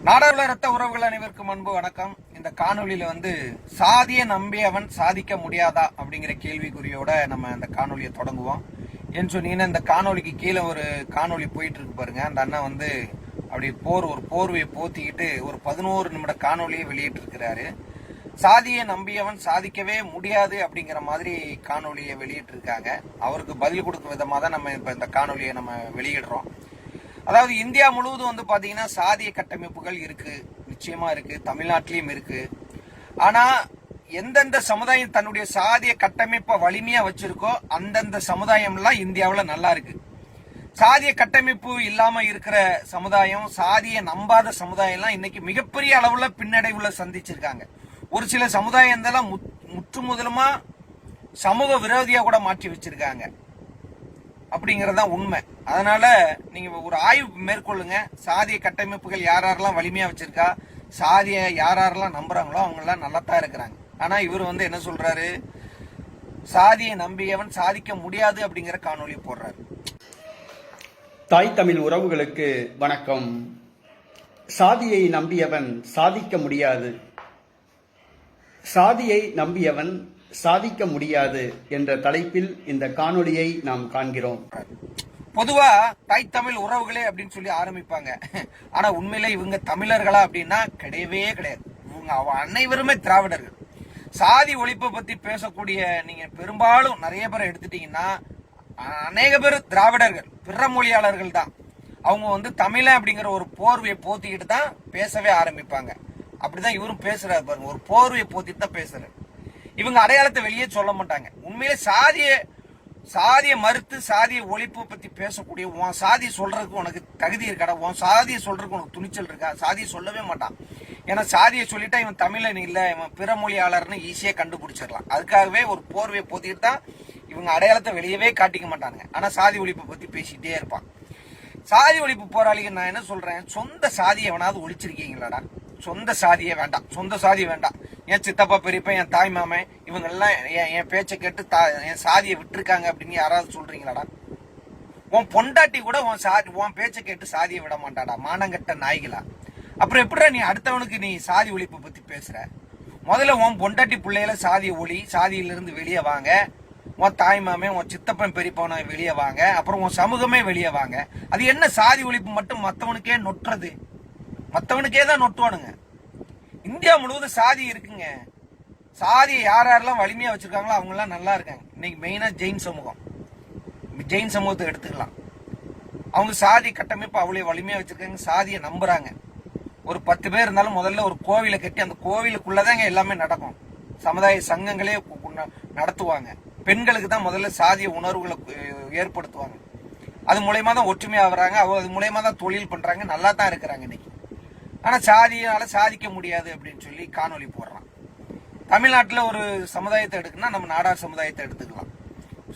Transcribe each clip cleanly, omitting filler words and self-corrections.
நாடாளுமன்ற ரத்த உறவுகள் அனைவருக்கும் அன்பு வணக்கம். இந்த காணொலியில சாதியை நம்பியவன் சாதிக்க முடியாதா அப்படிங்கிற கேள்விக்குறியோட நம்ம இந்த காணொலியை தொடங்குவோம். ஏன்னு சொன்னீங்கன்னா, இந்த காணொலிக்கு கீழே ஒரு காணொலி போயிட்டு இருக்கு பாருங்க. அந்த அண்ணன் அப்படி ஒரு போர்வையை போத்திக்கிட்டு ஒரு 11 நிமிட காணொலியை வெளியிட்டு இருக்கிறாரு. சாதியை நம்பியவன் சாதிக்கவே முடியாது அப்படிங்கிற மாதிரி காணொலியை வெளியிட்டு இருக்காங்க. அவருக்கு பதில் கொடுக்கும் விதமாக தான் நம்ம இப்ப இந்த காணொலியை நம்ம வெளியிடுறோம். அதாவது இந்தியா முழுவதும் பாத்தீங்கன்னா சாதிய கட்டமைப்புகள் இருக்கு, நிச்சயமா இருக்கு, தமிழ்நாட்டிலயும் இருக்கு. ஆனா எந்தெந்த சமுதாயம் தன்னுடைய சாதிய கட்டமைப்பை வலிமையா வச்சிருக்கோ அந்தந்த சமுதாயம் எல்லாம் இந்தியாவுல நல்லா இருக்கு. சாதிய கட்டமைப்பு இல்லாம இருக்கிற சமுதாயம், சாதியை நம்பாத சமுதாயம் எல்லாம் இன்னைக்கு மிகப்பெரிய அளவுல பின்னடைவுல சந்திச்சிருக்காங்க. ஒரு சில சமுதாயம் முற்று முதலுமா சமூக விரோதியா கூட மாற்றி வச்சிருக்காங்க அப்படிங்கறதுதான் உண்மை. அதனால நீங்க ஒரு ஆய்வு மேற்கொள்ளுங்க. சாதிய கட்டமைப்புகள் யாரெல்லாம் வலிமையா வச்சிருக்கா, சாதியை யாரெல்லாம் நம்புறாங்களோ அவங்க எல்லாம் நல்லா தான் இருக்கிறாங்க. ஆனா இவர் என்ன சொல்றாரு, சாதியை நம்பியவன் சாதிக்க முடியாது அப்படிங்கிற காணொலி போடுறாரு. தாய் தமிழ் உறவுகளுக்கு வணக்கம். சாதியை நம்பியவன் சாதிக்க முடியாது, சாதியை நம்பியவன் சாதிக்க முடியாது என்ற தலைப்பில் இந்த காணொலியை நாம் காண்கிறோம். பொதுவா தாய் தமிழ் உறவுகளே அப்படின்னு சொல்லி ஆரம்பிப்பாங்க. ஆனா உண்மையில இவங்க தமிழர்களா அப்படின்னா கிடையவே கிடையாது. இவங்க அனைவருமே திராவிடர்கள். சாதி ஒழிப்பை பத்தி பேசக்கூடிய நீங்க பெரும்பாலும் நிறைய பேரை எடுத்துட்டீங்கன்னா அநேக பேர் திராவிடர்கள், பிற மொழியாளர்கள் தான். அவங்க தமிழன் அப்படிங்கிற ஒரு போர்வையை போத்திக்கிட்டு தான் பேசவே ஆரம்பிப்பாங்க. அப்படிதான் இவரும் பேசுறாரு பாருங்க, ஒரு போர்வையை போத்திட்டு தான் பேசுறாரு. இவங்க அடையாளத்தை வெளியே சொல்ல மாட்டாங்க. உண்மையிலே சாதியை மறுத்து சாதிய ஒழிப்பு பத்தி பேசக்கூடிய உன் சாதியை சொல்றதுக்கு உனக்கு தகுதி இருக்காடா, உன் சாதியை சொல்றதுக்கு உனக்கு துணிச்சல் இருக்கா? சாதியை சொல்லவே மாட்டான். ஏன்னா சாதியை சொல்லிட்டா இவன் தமிழன் இல்ல, இவன் பிற மொழியாளர்னு ஈஸியா கண்டுபிடிச்சிடலாம். அதுக்காகவே ஒரு போர்வையை போத்திட்டு தான் இவங்க அடையாளத்தை வெளியவே காட்டிக்க மாட்டாங்க. ஆனா சாதி ஒழிப்பை பத்தி பேசிட்டே இருப்பான். சாதி ஒழிப்பு போராளிகள் நான் என்ன சொல்றேன், சொந்த சாதியை எவனாவது ஒழிச்சிருக்கீங்களாடா? சொந்த சாதியே வேண்டாம், சொந்த சாதி வேண்டாம். என் சித்தப்பா பெரியப்பா, என் தாய் மாமன் இவங்க எல்லாம் என் பேச்சை கேட்டு என் சாதியை விட்டுருக்காங்க அப்படின்னு யாராவது சொல்றீங்களாடா? உன் பொண்டாட்டி கூட உன் பேச்சை கேட்டு சாதியை விட மாட்டாடா, மானங்கட்ட நாய்களா. அப்புறம் எப்படிடா நீ அடுத்தவனுக்கு நீ சாதி ஒழிப்பு பத்தி பேசுற? முதல்ல உன் பொண்டாட்டி பிள்ளையில சாதியை ஒளி, சாதியிலிருந்து வெளியே வாங்க. உன் தாய் மாமே, உன் சித்தப்பன் பெரியப்பவனை வெளியே வாங்க. அப்புறம் உன் சமூகமே வெளியே வாங்க. அது என்ன சாதி ஒழிப்பு மட்டும் மத்தவனுக்கே நொட்டுறது? மத்தவனுக்கே தான் நொட்டுவானுங்க. இந்தியா முழுவதும் சாதி இருக்குங்க. சாதியை யாரெல்லாம் வலிமையா வச்சிருக்காங்களோ அவங்க எல்லாம் நல்லா இருக்காங்க. இன்னைக்கு மெயினா ஜெயின் சமூகத்தை எடுத்துக்கலாம். அவங்க சாதி கட்டமைப்பு அவ்வளவு வலிமையா வச்சிருக்காங்க, சாதியை நம்புறாங்க. ஒரு 10 பேர் இருந்தாலும் முதல்ல ஒரு கோவிலை கட்டி அந்த கோவிலுக்குள்ளதாங்க எல்லாமே நடக்கும். சமுதாய சங்கங்களே நடத்துவாங்க. பெண்களுக்கு தான் முதல்ல சாதிய உணர்வுகளை ஏற்படுத்துவாங்க. அது மூலயமா தான் ஒற்றுமையா வர்றாங்க, அது மூலயமா தான் தொழில் பண்றாங்க, நல்லா தான் இருக்கிறாங்க இன்னைக்கு. ஆனா சாதியால சாதிக்க முடியாது அப்படின்னு சொல்லி காணொலி போடுறான். தமிழ்நாட்டுல ஒரு சமுதாயத்தை எடுக்குன்னா நம்ம நாடார் சமுதாயத்தை எடுத்துக்கலாம்.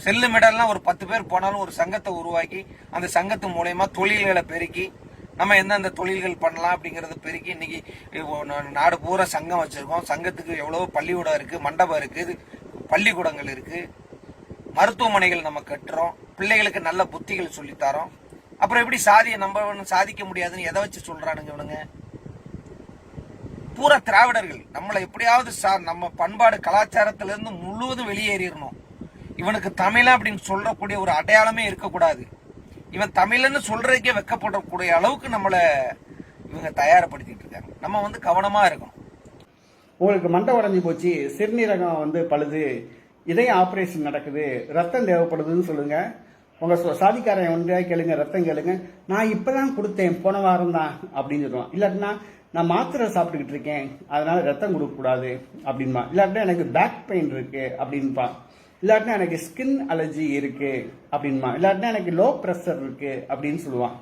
செல்லு மெடல்லாம் ஒரு 10 பேர் போனாலும் ஒரு சங்கத்தை உருவாக்கி அந்த சங்கத்து மூலயமா தொழில்களை பெருக்கி நம்ம எந்தெந்த தொழில்கள் பண்ணலாம் அப்படிங்கறத பெருக்கி இன்னைக்கு நாடு பூரா சங்கம் வச்சிருக்கோம். சங்கத்துக்கு எவ்வளவோ பள்ளிக்கூடம் இருக்கு, மண்டபம் இருக்கு, பள்ளிக்கூடங்கள் இருக்கு, மருத்துவமனைகள் நம்ம கட்டுறோம், பிள்ளைகளுக்கு நல்ல புத்திகள் சொல்லித்தரோம். அப்புறம் எப்படி சாதியை நம்ம சாதிக்க முடியாதுன்னு எதை வச்சு சொல்றானுங்க இவனுங்க? பூரா திராவிடர்கள். நம்மளை எப்படியாவது நம்ம பண்பாடு கலாச்சாரத்துல இருந்து முழுவதும் வெளியேறிடணும். இவனுக்கு தமிழன் அப்படின்னு சொல்லக்கூடிய ஒரு அடையாளமே இருக்கக்கூடாது. இவன் தமிழன்னு சொல்றதுக்கே வெக்கப்படக்கூடிய அளவுக்கு நம்மளை இவங்க தயாரப்படுத்திட்டு இருக்காங்க. நம்ம கவனமா இருக்கணும். உங்களுக்கு மண்டை உடஞ்சி போச்சு, சிறுநீரகம் பழுது, இதய ஆபரேஷன் நடக்குது, ரத்தம் தேவைப்படுதுன்னு சொல்லுங்க. உங்க சாதிக்காரன் கேளுங்க, ரத்தம் கேளுங்க. நான் இப்பதான் கொடுத்தேன், போன வாரம் தான் அப்படின்னு சொல்லுவான். இல்லாட்டினா நான் மாத்திரை சாப்பிட்டுக்கிட்டு இருக்கேன் அதனால ரத்தம் கொடுக்க கூடாது அப்படின்பா. இல்லாட்டினா எனக்கு பேக் பெயின் இருக்கு அப்படின்பா. இல்லாட்டினா எனக்கு ஸ்கின் அலர்ஜி இருக்கு அப்படின்பா. இல்லாட்டினா எனக்கு லோ ப்ரெஷர் இருக்கு அப்படின்னு சொல்லுவான்.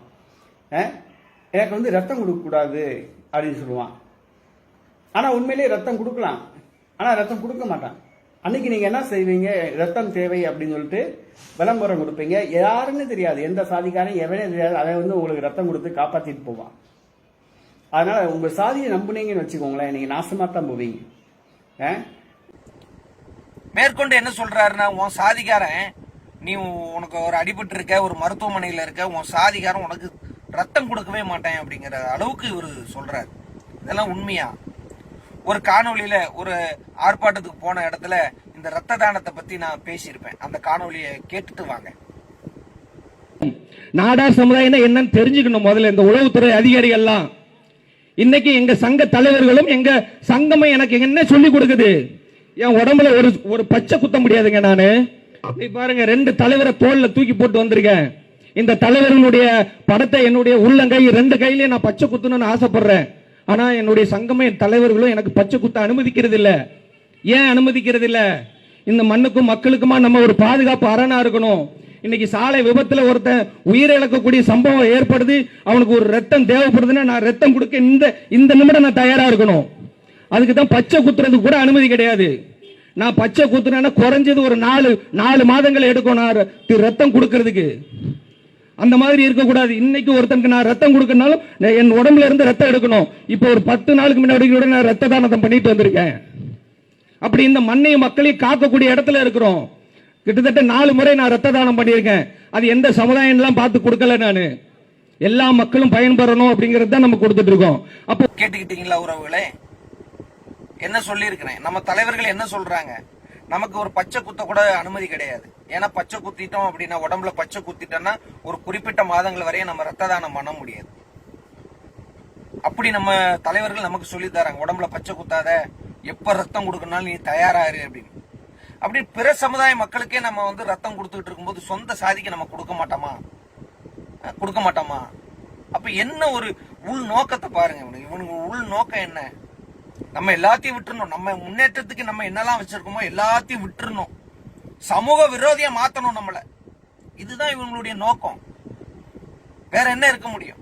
எனக்கு ரத்தம் கொடுக்க கூடாது அப்படின்னு சொல்லுவான். ஆனா உண்மையிலேயே ரத்தம் கொடுக்கலாம், ஆனா ரத்தம் கொடுக்க மாட்டான். அன்னைக்கு நீங்க என்ன செய்வீங்க? ரத்தம் தேவை அப்படின்னு சொல்லிட்டு விளம்பரம் கொடுப்பீங்க. யாருன்னு தெரியாது, எந்த சாதிக்காரன் எவனே தெரியாது, அதை உங்களுக்கு ரத்தம் கொடுத்து காப்பாத்திட்டு போவான். அதனால உங்க சாதியை நம்புனீங்கன்னு வச்சுக்கோங்களேன், நீங்க நாசமா தான் போவீங்க. மேற்கொண்டு என்ன சொல்றாருன்னா, உன் சாதிக்காரன் நீ உனக்கு ஒரு அடிபட்டு இருக்க, ஒரு மருத்துவமனையில இருக்க, உன் சாதிகாரம் உனக்கு ரத்தம் கொடுக்கவே மாட்டேன் அப்படிங்கிற அளவுக்கு இவர் சொல்றாரு. இதெல்லாம் உண்மையா? ஒரு காணொளியில ஒரு ஆர்ப்பாட்டத்துக்கு போன இடத்துல இந்த ரத்த தானத்தை பத்தி நான் பேசியிருப்பேன். அந்த காணொளியை கேட்டுட்டு வாங்க. நாடார் சமுதாயம் என்னன்னு தெரிஞ்சுக்கணும். முதல்ல இந்த உளவுத்துறை அதிகாரிகள்லாம் இன்னைக்கு எங்க சங்க தலைவர்களும் எங்க சங்கமும் எனக்கு என்ன சொல்லி கொடுக்குது, என் உடம்புல ஒரு பச்சை குத்த முடியாதுங்க. நானு நீ பாருங்க, 2 தலைவரை தோல்ல தூக்கி போட்டு வந்திருக்கேன். இந்த தலைவர்களுடைய படத்தை என்னுடைய உள்ளங்கை 2 கையிலேயே நான் பச்சை குத்தணும்னு ஆசைப்படுறேன். ஆனா என்னுடைய சங்கமே தலைவர்களும் எனக்கு பச்சை குத்த அனுமதிக்கிறது இல்ல. ஏன் அனுமதிக்கிறது இல்ல? இந்த மண்ணுக்கும் மக்களுக்குமா நம்ம ஒரு பாதுகாப்பு அரணா இருக்கணும். இன்னைக்கு சாலை விபத்துல ஒருத்தன் உயிரிழக்கக்கூடிய சம்பவம் ஏற்படுது, அவனுக்கு ஒரு ரத்தம் தேவைப்படுதுன்னா நான் ரத்தம் கொடுக்க இந்த நிமிடம் நான் தயாரா இருக்கணும். அதுக்கு தான் பச்சை குத்துறதுக்கு கூட அனுமதி கிடையாது. நான் பச்சை குத்துறேன்னா குறைஞ்சது ஒரு 4 மாதங்கள் எடுக்கும் நான் ரத்தம் கொடுக்கறதுக்கு. அந்த மாதிரி இருக்கக்கூடாது. இன்னைக்கு ஒருத்தனுக்கு நான் ரத்தம் கொடுக்கறனாலும் என் உடம்புல இருந்து ரத்தம் எடுக்கணும். இப்போ ஒரு 10 நாளுக்கு முன்னாடி கூட நான் ரத்த தானம் பண்ணிட்டு வந்திருக்கேன். அப்படி இந்த மண்ணையும் மக்களையும் காக்கக்கூடிய இடத்துல இருக்கிறோம். கிட்டத்தட்ட 4 முறை நான் ரத்த தானம் பண்ணியிருக்கேன். அது எந்த சமுதாயம் பார்த்து கொடுக்கல. நானு எல்லா மக்களும் பயன்பெறணும் அப்படிங்கறது தான் நம்ம கொடுத்துட்டு இருக்கோம். அப்போ கேட்டுக்கிட்டீங்களா உறவுகளே? என்ன சொல்லி இருக்கிறேன்? நம்ம தலைவர்கள் என்ன சொல்றாங்க? நமக்கு ஒரு பச்சை குத்த கூட அனுமதி கிடையாது. ஏன்னா பச்சை குத்திட்டோம் அப்படின்னா, உடம்புல பச்சை குத்திட்டோம்னா ஒரு குறிப்பிட்ட மாதங்கள் வரையும் நம்ம ரத்த தானம் பண்ண முடியாது. அப்படி நம்ம தலைவர்கள் நமக்கு சொல்லி தராங்க, உடம்புல பச்சை குத்தாத, எப்ப ரத்தம் கொடுக்கணும்னாலும் நீ தயாராரு அப்படின்னு. அப்படி பிற சமுதாய மக்களுக்கே நம்ம வந்து ரத்தம் கொடுத்துட்டு இருக்கும்போது சொந்த சாதிக்கு நம்ம கொடுக்க மாட்டோமா? அப்ப என்ன ஒரு உள் நோக்கத்தை பாருங்க. இவனுக்கு உள் நோக்கம் என்ன? நம்ம எல்லாத்தையும் விட்டுறணும். நம்ம முன்னேற்றத்துக்கு நம்ம என்னெல்லாம் வச்சிருக்கோமோ எல்லாத்தையும் விட்டுறணும். சமூக விரோதியா மாத்தணும் நம்மள. இதுதான் இவங்களுடைய நோக்கம். வேற என்ன இருக்க முடியும்?